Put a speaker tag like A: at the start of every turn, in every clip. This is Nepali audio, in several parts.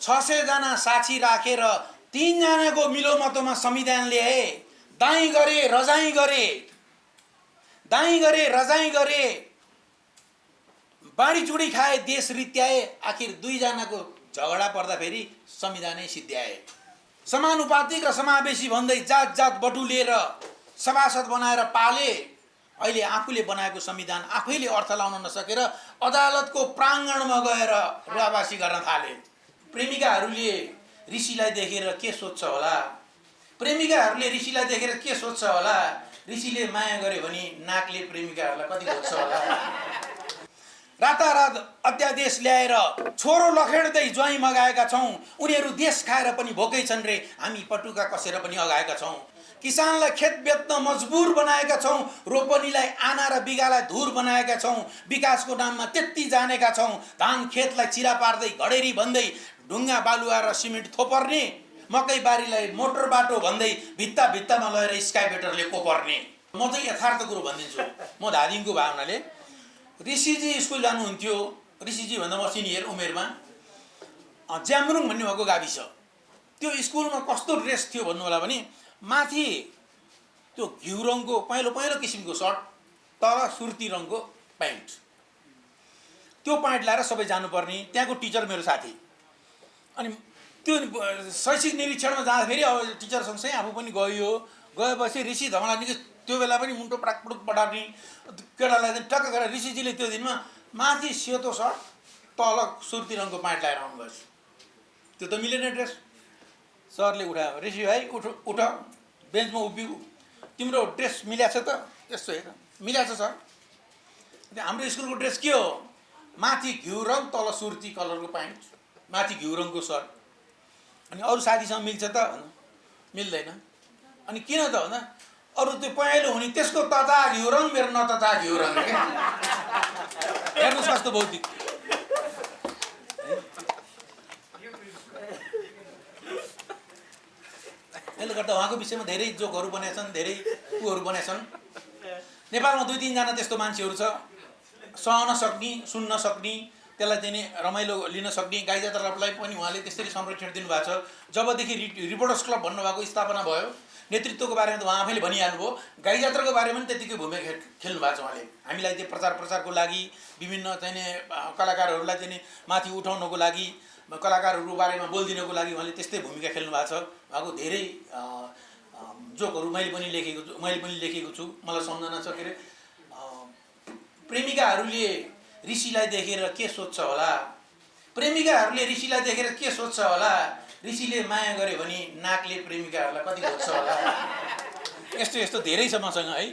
A: 600 जना साक्षी राखेर 3 जनाको मिलोमतोमा संविधान ल्याए। दाई गरे रजाई गरे, दाई गरे रजाई गरे, बाँडीचुडी खाए, देश रित्याए। आखिर 2 जनाको झगडा पर्दा फेरि संविधानै सिद्ध्याए। समानुपातिक र समावेशी भन्दै जात जात बटुलेर सभासद बनाएर पाले। अहिले आफूले बनाएको संविधान आफैले अर्थ लाउन नसकेर अदालतको प्राङ्गणमा गएर रुवावासी गर्न थाले। प्रेमिकाहरूले ऋषिलाई देखेर के सोच्छ होला, प्रेमिकाहरूले ऋषिलाई देखेर के सोच्छ होला, ऋषिले माया गर्यो भने नाकले प्रेमिकाहरूलाई कति खोज्छ होला। रातारात अध्यादेश ल्याएर छोरो लखेड्दै ज्वाइँ मगाएका छौँ। उनीहरू देश खाएर पनि भोकै छन् रे, हामी पटुका कसेर पनि अगाएका छौँ। किसानलाई खेत बेच्न मजबुर बनाएका छौँ, रोपनीलाई आना र बिगालाई धुर बनाएका छौँ। विकासको नाममा त्यति जानेका छौँ, धान खेतलाई चिरा पार्दै घडेरी भन्दै ढुङ्गा बालुवा र सिमेन्ट थोपर्ने, मकै बारीलाई मोटर बाटो भन्दै भित्ता भित्तामा लगेर स्काइबेटरले कोपर्ने। म चाहिँ यथार्थ कुरो भनिदिन्छु। म धादिङको भावनाले ऋषिजी स्कुल जानुहुन्थ्यो। ऋषिजी भन्दा म सिनियर उमेरमा। ज्याम्रुङ भन्ने भएको गाविस, त्यो स्कुलमा कस्तो ड्रेस थियो भन्नु होला भने माथि त्यो घिउ रङको पहेँलो पहेँलो किसिमको सर्ट, तल सुर्ती रङको प्यान्ट। त्यो प्यान्ट लाएर सबै जानुपर्ने। त्यहाँको टिचर मेरो साथी। अनि त्यो शैक्षिक निरीक्षणमा जाँदाखेरि अब टिचर सँगसँगै आफू पनि गयो। गएपछि ऋषि धमला निकै त्यो बेला पनि मुन्टो प्राकपुट पठाउने केटालाई चाहिँ टक्क गरेर ऋषिजीले त्यो दिनमा माथि सेतो सर्ट तल सुर्ती रङको प्यान्ट लगाएर आउनुभएछ। त्यो त मिलेन ड्रेस। सरले उठायो, ऋषि भाइ उठ बेन्चमा उभिऊ, तिम्रो ड्रेस मिलाएको छ त? यस्तो हेर मिलाएको छ सर। हाम्रो स्कुलको ड्रेस के हो? माथि घिउ रङ तल सुर्ती कलरको प्यान्ट, माथि घिउ रङको सर्ट। अनि अरू साथीसँग मिल्छ त? मिल्दैन। अनि किन त भन्दा अरू त्यो पहेँलो हुने त्यसको तता घिउ रङ, मेरो नतता घिउ रङ। हेर्नुहोस् कस्तो बौद्धिक। यसले गर्दा उहाँको विषयमा धेरै जोकहरू बनाएछन्, धेरै कुहरू बनाएछन्। नेपालमा 2-3 जना त्यस्तो मान्छेहरू छ, सहन सक्ने, सुन्न सक्ने, त्यसलाई चाहिँ रमाइलो लिन सक्ने। गाई जात्रालाई पनि उहाँले त्यसरी संरक्षण दिनुभएको छ। जबदेखि रिपोर्टर्स क्लब भन्नुभएको स्थापना भयो, नेतृत्वको बारेमा त उहाँ आफैले भनिहाल्नुभयो। गाई जात्राको बारेमा पनि त्यतिकै भूमिका खेल्नु भएको छ उहाँले। हामीलाई त्यो प्रचारको लागि, विभिन्न चाहिँ कलाकारहरूलाई चाहिँ माथि उठाउनको लागि, कलाकारहरू बारेमा बोलिदिनको लागि उहाँले त्यस्तै भूमिका खेल्नु भएको छ। उहाँको धेरै जोकहरू मैले पनि लेखेको छु। मलाई सम्झना छ। के अरे प्रेमिकाहरूले ऋषिलाई देखेर के सोच्छ होला, प्रेमिकाहरूले ऋषिलाई देखेर के सोच्छ होला, ऋषिले माया गर्यो भने नाकले प्रेमिकाहरूलाई कति खोज्छ होला। यस्तो यस्तो धेरै छ मसँग है।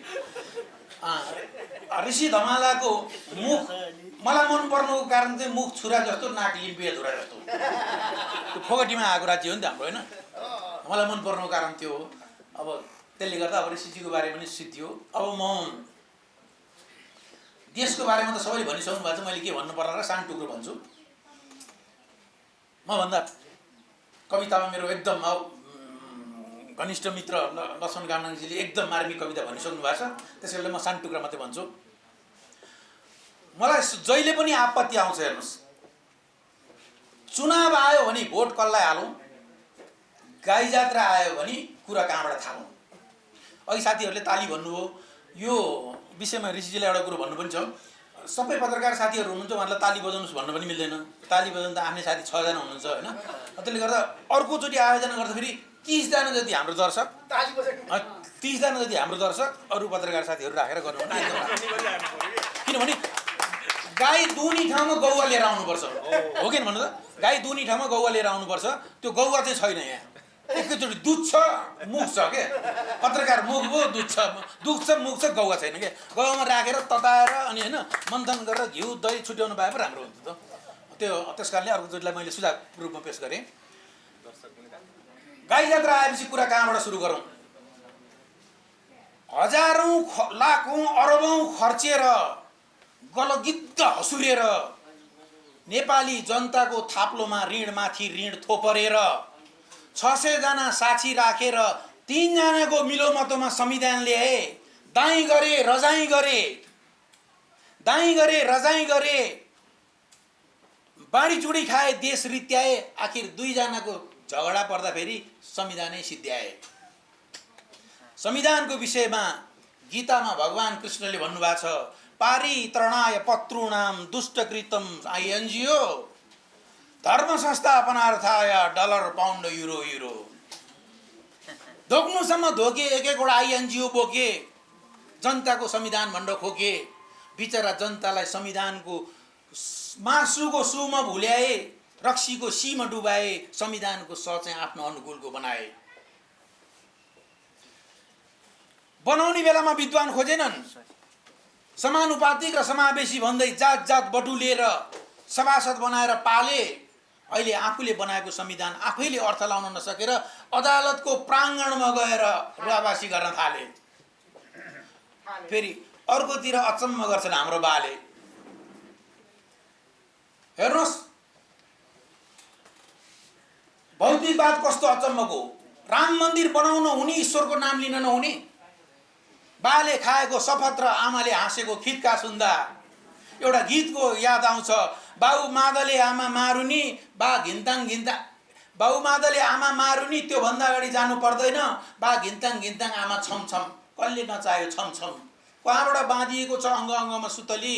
A: ऋषि धमालाको मुख मलाई मन पर्नुको कारण चाहिँ मुख छुरा जस्तो, नाक लिम्पिया धुरा जस्तो। त्यो फोगटीमा आएको राज्य हो नि त हाम्रो, होइन? मलाई मन पर्नुको कारण त्यो हो। अब त्यसले गर्दा अब ऋषिजीको बारेमा पनि सिद्धियो। अब म देशको बारेमा त सबैले भनिसक्नु भएको छ। मैले के भन्नु पर्ला र सानो टुक्रो भन्छु। मभन्दा कवितामा मेरो एकदम घनिष्ठ मित्र लक्ष्मण गामनाङजीले एकदम मार्मिक कविता भनिसक्नु भएको छ। त्यसैले म सानो टुक्रा मात्रै भन्छु। मलाई जहिले पनि आपत्ति आउँछ। हेर्नुहोस्, चुनाव आयो भने भोट कसलाई हालौँ, गाई जात्रा आयो भने कुरा कहाँबाट थालौँ। अघि साथीहरूले ताली भन्नुभयो। यो विषयमा ऋषिजीलाई एउटा कुरो भन्नु पनि छ। सबै पत्रकार साथीहरू हुनुहुन्छ, उहाँलाई ताली बजाउनुहोस् भन्नु पनि मिल्दैन। ताली बजाउनु त आफ्नै साथी 6 जना हुनुहुन्छ, होइन? त्यसले गर्दा अर्कोचोटि आयोजना गर्दाखेरि 30 जना जति हाम्रो दर्शक, 30 जना जति हाम्रो दर्शक अरू पत्रकार साथीहरू राखेर गर्नु भने एकदम। किनभने गाई दुनी ठाउँमा गौवा लिएर आउनुपर्छ, हो कि भन्नु त? गाई दुनी ठाउँमा गौवा लिएर आउनुपर्छ। त्यो गौवा चाहिँ छैन यहाँ। एकैचोटि दुध छ, मुख छ के? पत्रकार मुख भयो, दुध छ मुख छ, गौवा छैन के? गौवामा राखेर तताएर अनि होइन मन्थन गरेर घिउ दही छुट्याउनु पाए पो राम्रो हुन्छ त। त्यस कारणले अर्कोचोटिलाई मैले सुझाव रूपमा पेश गरेँ। गाई जात्रा आएपछि कुरा कहाँबाट सुरु गरौँ? हजारौँ लाखौँ अरबौँ खर्चेर गलगिद्द हसुरेर नेपाली जनताको थाप्लोमा ऋणमाथि ऋण थोपरेर 600 जना साक्षी राखेर 3 जनाको मिलोमतोमा संविधान ल्याए। दाई गरे रजाई गरे, दाई गरे रजाई गरे, बाँडीचुडी खाए, देश रित्याए, आखिर दुईजनाको झगडा पर्दा फेरि संविधानै सिद्ध्याए। संविधानको विषयमा गीतामा भगवान कृष्णले भन्नुभएको छ, पारित्रणाय पत्रुणाम दुष्टकृतम आइएनजिओ धर्म संस्थापनार्थाय डलर पाउन्ड युरो। धोक्नुसम्म धोके, एक एकवटा आइएनजिओ बोके, जनताको संविधान भनेर खोके, बिचरा जनतालाई संविधानको मासुको सुमा भुल्याए, रक्सीको सीमा डुबाए, संविधानको स चाहिँ आफ्नो अनुकूलको बनाए। बनाउने बेलामा विद्वान खोजेनन्, समानुपातिक र समावेशी भन्दै जात जात बटुलेर सभासद बनाएर पाले। अहिले आफूले बनाएको संविधान आफैले अर्थ लाउन नसकेर अदालतको प्राङ्गणमा गएर रुवाबासी गर्न थाले। फेरि अर्कोतिर अचम्म गर्छन् हाम्रो बाले। हेर्नुहोस् भौतिकवाद कस्तो अचम्मको। राम मन्दिर बनाउन हुने, ईश्वरको नाम लिन नहुने। बाले खाएको शपथ र आमाले हाँसेको खिटका सुन्दा एउटा गीतको याद आउँछ। बाउ मादले आमा मारुनी, बा घिन्ताङ घिन्ताङ, बाउ मादले आमा मारुनी, त्यो भन्दा अगाडि जानु पर्दैन, बा घिन्ताङ घिन्ताङ आमा छमछम। कसले नचाह्यो छमछम? कहाँबाट बाँधिएको छ अङ्ग अङ्गमा सुतली,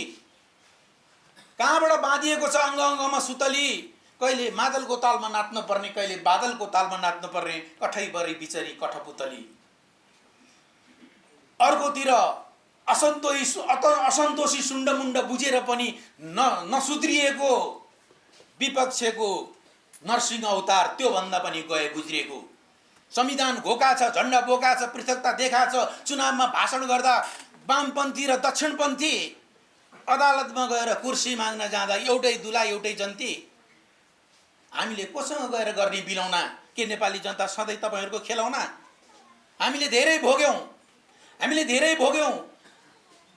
A: कहाँबाट बाँधिएको छ अङ्ग अङ्गमा सुतली। कहिले मादलको तालमा नाच्न पर्ने, कहिले बादलको तालमा नाच्न पर्ने, कठैभरि बिचरी कठपुतली। अर्कोतिर असन्तोषी सुण्डमुण्ड बुझेर पनि नसुध्रिएको विपक्षको नरसिंह अवतार, त्यो भन्दा पनि गए गुज्रिएको। संविधान घोका छ, झन्डा बोका छ, पृथकता देखा छ। चुनावमा भाषण गर्दा वामपन्थी र दक्षिणपन्थी अदालतमा गएर कुर्सी माग्न जाँदा एउटै दुला एउटै जन्ती। हामीले कोसँग गएर गर्ने बिलाउना? के नेपाली जनता सधैँ तपाईहरूको खेलाउना? हामीले धेरै भोग्यौँ,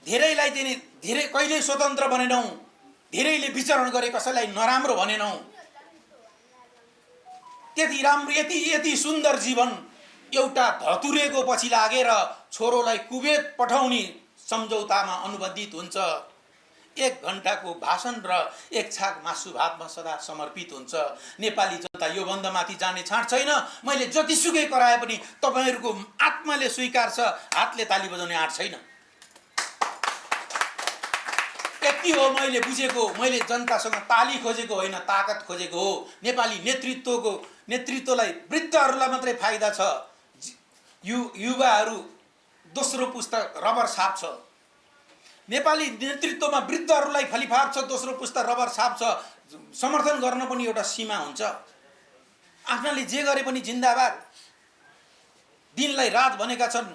A: धेरैलाई चाहिँ धेरै कहिल्यै स्वतन्त्र बनेनौँ, धेरैले विचरण गरे, कसैलाई नराम्रो भनेनौँ। त्यति राम्रो, यति सुन्दर जीवन एउटा धतुरेको पछि लागेर छोरोलाई कुवेत पठाउने सम्झौतामा अनुबन्धित हुन्छ। 1 घण्टाको भाषण र 1 छाक मासु भातमा सदा समर्पित हुन्छ। नेपाली जनता यो भन्दा माथि जाने छाँट छैन। मैले जतिसुकै कराए पनि तपाईहरूको आत्माले स्वीकार्छ, हातले ताली बजाउने आँट छैन। यति हो मैले बुझेको। मैले जनतासँग ताली खोजेको होइन, ताकत खोजेको हो। नेपाली नेतृत्वलाई वृद्धहरूलाई मात्रै फाइदा छ। युवाहरू दोस्रो पुस्ता रबर छाप छ। नेपाली नेतृत्वमा वृद्धहरूलाई फलिफाप छ, दोस्रो पुस्ता रबर छाप छ। समर्थन गर्न पनि एउटा सीमा हुन्छ। आफ्नाले जे गरे पनि जिन्दाबाद। दिनलाई रात भनेका छन्,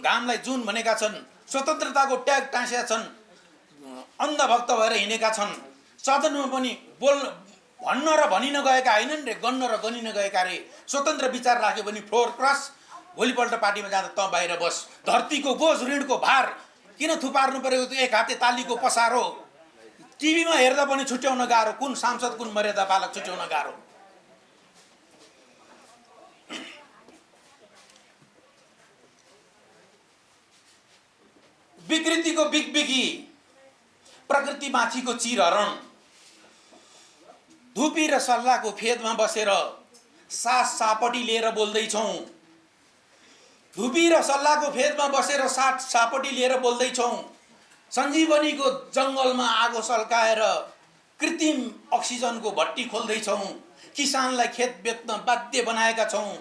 A: घामलाई जुन भनेका छन्, स्वतन्त्रताको ट्याग टाँसेका छन्, अन्धभक्त भएर हिँडेका छन्। सदनमा पनि भन्न र भनिन गएका होइनन् रे, गन्न र गनिन गएका रे। स्वतन्त्र विचार राख्यो भने फ्लोर क्रस, भोलिपल्ट पार्टीमा जाँदा त बाहिर बस। धरतीको बोझ, ऋणको भार किन थुपार्नु परेको? त्यो एक हाते तालीको पसारो। टिभीमा हेर्दा पनि छुट्याउन गाह्रो, कुन सांसद कुन मर्यादा पालक छुट्याउन गाह्रो। विकृतिको बिगबिगी, प्रकृतिमाथिको चिरहरण, धुपी र सल्लाहको फेदमा बसेर सास सापटी लिएर बोल्दैछौँ। धुपी र सल्लाहको फेदमा बसेर सापटी लिएर बोल्दैछौँ। सञ्जीवनीको जङ्गलमा आगो सल्काएर कृत्रिम अक्सिजनको भट्टी खोल्दैछौँ। किसानलाई खेत बेच्न बाध्य बनाएका छौँ।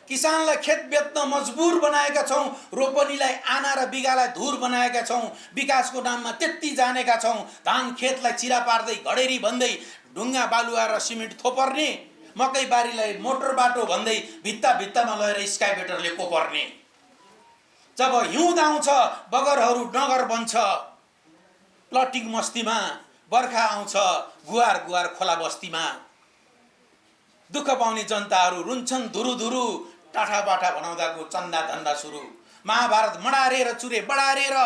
A: किसानलाई खेत बेच्न मजबुर बनाएका छौँ। रोपनीलाई आना र बिगालाई धुर बनाएका छौँ। विकासको नाममा त्यति जानेका छौँ। धान खेतलाई चिरा पार्दै, घडेरी भन्दै, ढुङ्गा बालुवा र सिमेन्ट थोपर्ने, मकै बारीलाई मोटर बाटो भन्दै भित्तामा लगेर स्काइबेटरले कोपर्ने। जब हिउँद आउँछ बगरहरू नगर बन्छ, प्लटिङ मस्तीमा बर्खा आउँछ गुहार गुहार खोला बस्तीमा। दुःख पाउने जनताहरू रुन्छन् धुरुधुरु, टाठाबाठा बनाउँदाको चन्दा धन्दा सुरु। महाभारत मडारेर चुरे बडारेर,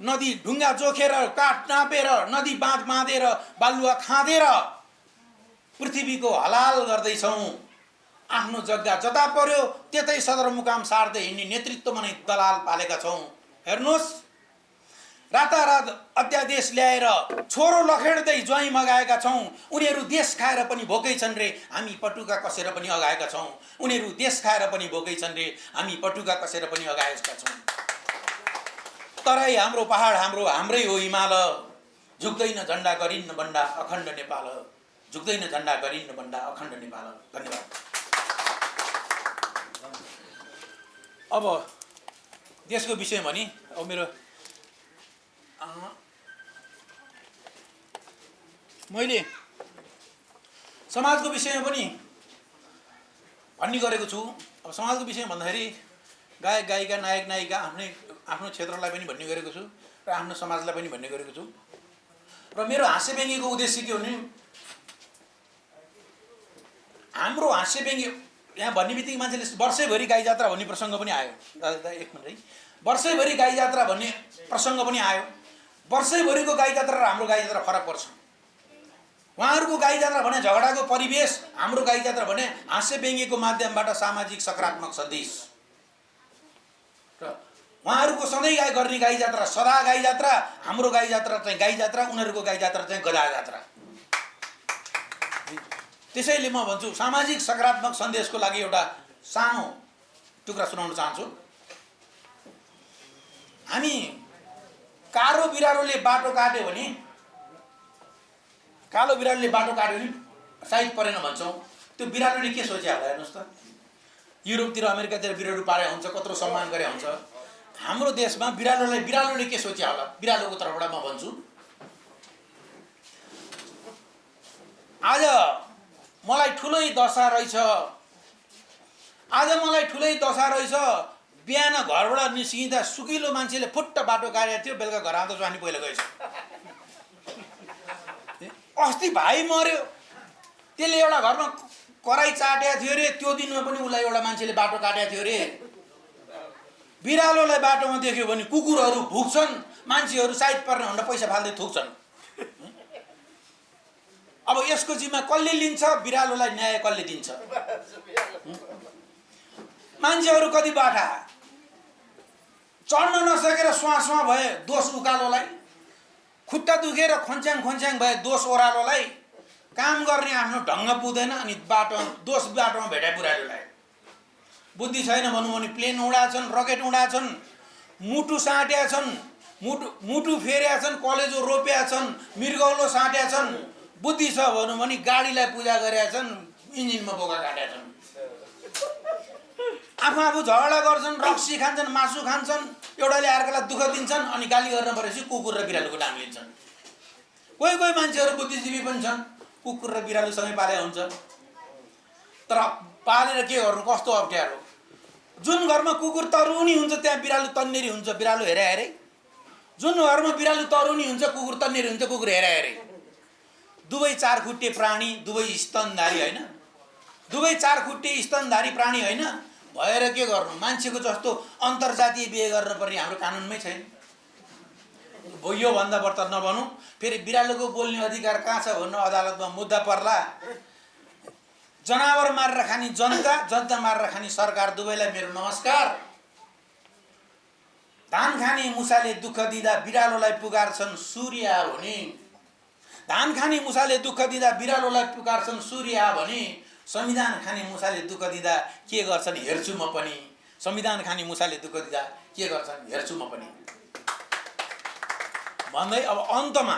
A: नदी ढुङ्गा जोखेर, काठ नापेर, नदी बाँध बाँधेर, बालुवा खाँदेर पृथ्वीको हलाल गर्दैछौँ। आफ्नो जग्गा जता पर्यो त्यतै सदरमुकाम सार्दै हिँड्ने नेतृत्वमा नै दलाल पालेका छौँ। हेर्नुहोस्, रातारात अध्यादेश ल्याएर छोरो लखेड्दै ज्वाइँ मगाएका छौँ। उनीहरू देश खाएर पनि भोकै छन् रे, हामी पटुका कसेर पनि अगाएका छौँ। उनीहरू देश खाएर पनि भोकै छन् रे, हामी पटुका कसेर पनि अगाएका छौँ। तराई हाम्रो पहाड हाम्रै हो हिमाल, झुक्दैन झन्डा गरिन्न बन्डा अखण्ड नेपाल, झुक्दैन झन्डा गरिन्न बन्डा अखण्ड नेपाल। धन्यवाद। अब देशको विषयमा नि अब मेरो मैले समाजको विषयमा पनि भन्ने गरेको छु। अब समाजको विषयमा भन्दाखेरि गायक गायिका नायक नायिका आफ्नो क्षेत्रलाई पनि भन्ने गरेको छु र आफ्नो समाजलाई पनि भन्ने गरेको छु। र मेरो हाँस्य व्यङ्ग्यको उद्देश्य के हो भने हाम्रो हाँस्य व्यङ्ग्य यहाँ भन्ने बित्तिकै मान्छेले वर्षैभरि गाई जात्रा भन्ने प्रसङ्ग पनि आयो। दादा एक मिनट है, वर्षैभरि गाई जात्रा भन्ने प्रसङ्ग पनि आयो। वर्षैभरिको गाई जात्रा र हाम्रो गाई जात्रा फरक पर्छ। उहाँहरूको गाई जात्रा भने झगडाको परिवेश, हाम्रो गाई जात्रा भने हाँस्य व्यङ्ग्यको माध्यमबाट सामाजिक सकारात्मक सन्देश। र उहाँहरूको सधैँ गर्ने गाई जात्रा सदा गाई जात्रा, हाम्रो गाई जात्रा चाहिँ गाई जात्रा, उनीहरूको गाई जात्रा चाहिँ गधा जात्रा। त्यसैले म भन्छु सामाजिक सकारात्मक सन्देशको लागि एउटा सानो टुक्रा सुनाउन चाहन्छु। हामी कालो बिरालोले बाटो काट्यो भने साइज परेन भन्छौँ। त्यो बिरालोले के सोचे होला हेर्नुहोस् त। युरोपतिर अमेरिकातिर बिरालो पाले हुन्छ, कत्रो सम्मान गरे हुन्छ। हाम्रो देशमा बिरालोले के सोचे होला, बिरालोको तर्फबाट म भन्छु। आज मलाई ठुलै दशा रहेछ, बिहान घरबाट निस्किँदा सुकिलो मान्छेले फुट्ट बाटो काटेको थियो, बेलुका घर आउँदा ज्वानी पहिला गएछ। अस्ति भाइ मर्यो, त्यसले एउटा घरमा कराई चाटेको थियो अरे, त्यो दिनमा पनि उसलाई एउटा मान्छेले बाटो काटेको थियो अरे। बिरालोलाई बाटोमा देख्यो भने कुकुरहरू भुक्छन्, मान्छेहरू साइड पर्ने भनेर पैसा फाल्दै थुक्छन्। अब यसको जिम्मा कसले लिन्छ? बिरालोलाई न्याय कसले दिन्छ? मान्छेहरू कति बाठा, चढ्न नसकेर स्वाँ भए दोष उकालोलाई, खुट्टा दुखेर खोन्च्याङ भए दोष ओह्रालोलाई, काम गर्ने आफ्नो ढङ्ग पुग्दैन अनि बाटोमा भेटाइ पुरालोलाई। बुद्धि छैन भनौँ भने प्लेन उडाछन्, रकेट उडाछन्, मुटु साट्या छन्, मुटु फेर्या छन्, कलेजो रोप्या छन्, मृगौलो साट्या छन्। बुद्धि छ भनौँ भने गाडीलाई पूजा गरेका छन्, इन्जिनमा बोका काट्या छन्। आफू झगडा गर्छन्, रक्सी खान्छन्, मासु खान्छन्, एउटाले अर्कोलाई दुःख दिन्छन्, अनि गाली गर्न परेपछि कुकुर र बिरालोको नाम लिन्छन्। कोही मान्छेहरू बुद्धिजीवी पनि छन्, कुकुर र बिरालोसँगै पाले हुन्छ। तर पालेर के गर्नु, कस्तो अप्ठ्यारो। जुन घरमा कुकुर तरुनी हुन्छ त्यहाँ बिरालो तन्नेरी हुन्छ, बिरालो हेरे। जुन घरमा बिरालो तरुनी हुन्छ कुकुर तन्नेरी हुन्छ, कुकुर हेरे। दुवै चार खुट्टे प्राणी, दुवै स्तनधारी होइन, दुवै चार खुट्टे स्तनधारी प्राणी होइन भएर के गर्नु? मान्छेको जस्तो अन्तर्जातीय बिहे गर्न पर्ने हाम्रो कानुनमै छैन। यो भन्दा बढ्ता नभनौँ। फेरि बिरालोको बोल्ने अधिकार कहाँ छ भन्नु अदालतमा मुद्दा पर्ला। जनावर मारेर खाने जनता मारेर खाने सरकार, दुवैलाई मेरो नमस्कार। धान खाने मुसाले दुःख दिँदा बिरालोलाई पुकार्छन् सूर्य आ भने, धान खाने मुसाले दुःख दिँदा बिरालोलाई पुकार्छन् सूर्य आ भने, संविधान खाने मुसाले दुःख दिँदा के गर्छन् हेर्छु म पनि, संविधान खाने मुसाले दुःख दिँदा के गर्छन् हेर्छु म पनि भन्दै अब अन्तमा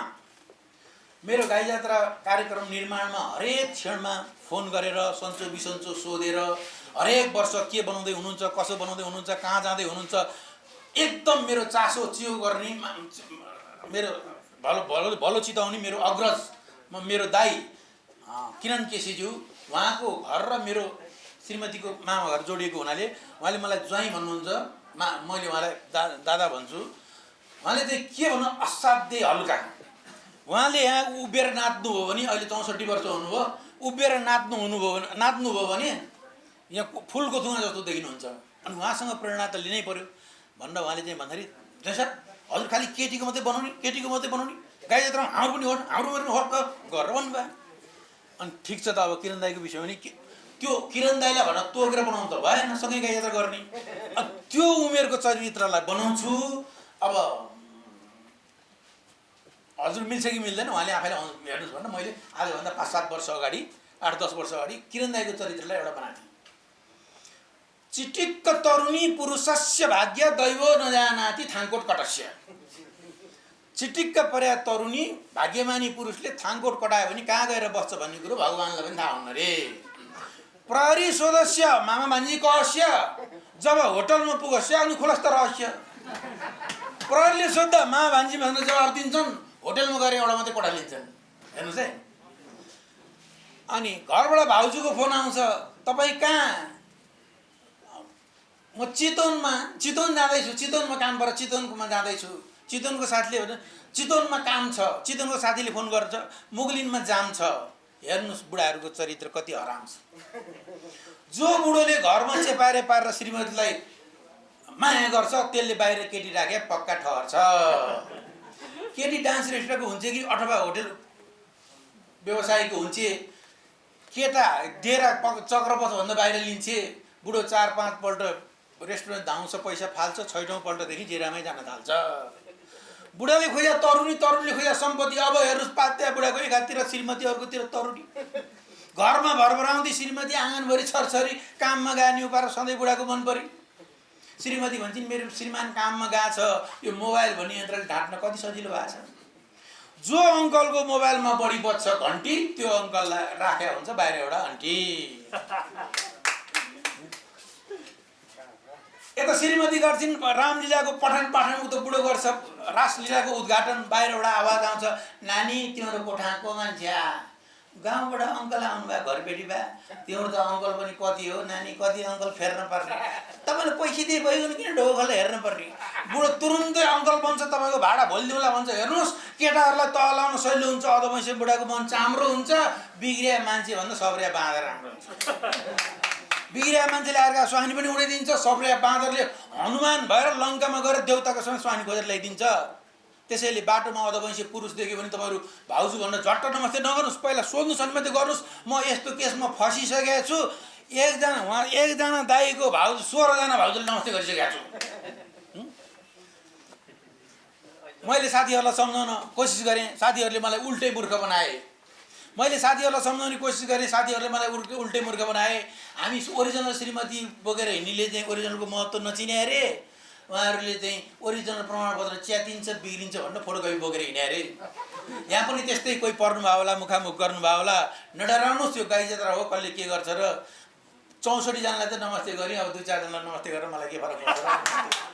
A: मेरो गाई जात्रा कार्यक्रम निर्माणमा हरेक क्षणमा फोन गरेर सन्चो बिसन्चो सोधेर हरेक वर्ष के बनाउँदै हुनुहुन्छ, कसो बनाउँदै हुनुहुन्छ, कहाँ जाँदै हुनुहुन्छ, एकदम मेरो चासो चियो गर्ने, मेरो भलो चिताउने मेरो अग्रज मेरो दाई किरण केसीज्यू, उहाँको घर र मेरो श्रीमतीको मामा घर जोडिएको हुनाले उहाँले मलाई ज्वाइँ भन्नुहुन्छ, मैले उहाँलाई दादा भन्छु। उहाँले चाहिँ के भन्नु असाध्यै हल्का, उहाँले यहाँ उभिएर नाच्नुभयो भने, अहिले 64 वर्ष हुनुभयो, उभिएर नाच्नुभयो भने यहाँ फुलको थुङ्गा जस्तो देखिनुहुन्छ। अनि उहाँसँग प्रेरणा त लिनै पर्यो भनेर उहाँले चाहिँ भन्दाखेरि जैसा हजुर खालि केटीको मात्रै बनाउने, गाई जात्रा हाम्रो पनि हो, गरेर भन्नुभयो। अनि ठिक छ त, अब किरण दाईको विषयमा नि त्यो किरण दाईलाई भनेर तोकेर बनाउनु त भएन, सँगै गाई जात्रा गर्ने। त्यो उमेरको चरित्रलाई बनाउँछु। अब हजुर मिल्छ कि मिल्दैन उहाँले आफैले हेर्नुहोस् भनेर मैले आजभन्दा 5-7 वर्ष अगाडि 8-10 वर्ष अगाडि किरण दाइको चरित्रलाई एउटा बनाएको थिएँ। चिटिक्क तरुणी पुरुषस्य भाग्य दैवो नजानाति थाङकोट कटस्य। चिटिक्क पर्या तरुणी भाग्यमानी पुरुषले थाङकोट कटायो भने कहाँ गएर बस्छ भन्ने कुरो भगवान्लाई पनि थाहा हुन्न रे। प्रहरी सदस्य मामा भान्जी कहस्य जब होटलमा पुगस्य अनि खुलस्त रहस्य। प्रहरीले सोद्धा मामा भान्जी भनेर जवाब दिन्छन्, होटलमा गएर एउटा मात्रै कोठा लिन्छन्। हेर्नुहोस् है। अनि घरबाट भाउजूको फोन आउँछ, तपाईँ कहाँ? म चितवन जाँदैछु, चितवनमा काम पर चितवनमा जाँदैछु। चितवनको साथीले भन्छ चितवनमा काम छ, चितवनको साथीले फोन गर्छ मुगलिनमा जाम छ। हेर्नुहोस् बुढाहरूको चरित्र कति हराम छ। जो बुढोले घरमा चेपारे पारेर श्रीमतीलाई माया गर्छ त्यसले बाहिर केटी राखे पक्का ठहर्छ। केटी डान्स रेस्टुरेन्टको हुन्छ कि अथवा होटल व्यवसायको हुन्छ, केटा डेरा चक्रपथ भन्दा बाहिर लिन्छे। बुढो 4-5 पल्ट रेस्टुरेन्ट धाउँछ, पैसा फाल्छ, 6औं पल्टदेखि डेरामै जान थाल्छ। बुढाले खोज्या तरुणी, तरुणीले खोज्या सम्पत्ति। अब हेर्नुहोस् पात्या बुढाको एकातिर श्रीमती अर्कोतिर तरुणी। घरमा भरभराउँदी श्रीमती आँगनभरि छरछरी काममा गाने उपाएर सधैँ बुढाको मन परी। श्रीमती भन्छन् मेरो श्रीमान काममा गएको छ, यो मोबाइल भन्ने यन्त्रले ढाँट्न कति सजिलो भएको छ। जो अङ्कलको मोबाइलमा बढी बज्छ घन्टी त्यो अङ्कललाई राखेको हुन्छ बाहिर एउटा घन्टी। यता श्रीमती गर्छिन् रामलीलाको पठन पाठन, उता बुढो गर्छ रासलीलाको उद्घाटन। बाहिर एउटा आवाज आउँछ, नानी तिम्रो कोठाको मान्छे गाउँबाट अङ्कल आउनुभयो घरबेटी भए। तिम्रो त अङ्कल पनि कति हो नानी, कति अङ्कल फेर्न पर्ने। तपाईँले पैसा दिए भइगयो किन ढोकलले हेर्न पर्ने। बुढो तुरुन्तै अङ्कल बन्छ, तपाईँको भाडा भोलि दिउँला भन्छ। हेर्नुहोस् केटाहरूलाई तल लाउन सहिलो हुन्छ, अधमैसे बुढाको मन चाम्रो हुन्छ। बिग्रिया मान्छे भन्दा सब्रिया बाँदर राम्रो हुन्छ। बिग्रिया मान्छेले अर्का स्वानी पनि उडाइदिन्छ, सब्रिया बाँदरले हनुमान भएर लङ्कामा गएर देउताको सँग स्वानी खोजेर ल्याइदिन्छ। त्यसैले बाटोमा अधवैंशी पुरुष देख्यो भने तपाईँहरू भाउजू भनेर झट्ट नमस्ते नगर्नुहोस्, पहिला सोध्नुहोस् अनि मात्रै गर्नुहोस्। म यस्तो केसमा फसिसकेको छु, एकजना दाईको भाउजू 16 जना भाउजूले नमस्ते गरिसकेको छु। मैले साथीहरूलाई सम्झाउन कोसिस गरेँ, साथीहरूले मलाई उल्टै मूर्ख बनाए। मैले साथीहरूलाई सम्झाउने कोसिस गरेँ, साथीहरूले मलाई उल्टै मूर्ख बनाए। हामी ओरिजिनल श्रीमती बोकेर हिँड्नेले चाहिँ ओरिजिनलको महत्त्व नचिने अरे। उहाँहरूले चाहिँ ओरिजिनल प्रमाणपत्र च्यातिन्छ बिग्रिन्छ भनेर फोटोकपी बोकेर हिँडे अरे। यहाँ पनि त्यस्तै कोही पर्नुभयो होला, मुखामुख गर्नुभयो होला। नडराउनुहोस्, यो गाई जात्रा हो, कसले के गर्छ र 64 जनालाई त नमस्ते गरेँ, अब 2-4 जनालाई नमस्ते गरेर मलाई के फरक पर्छ र।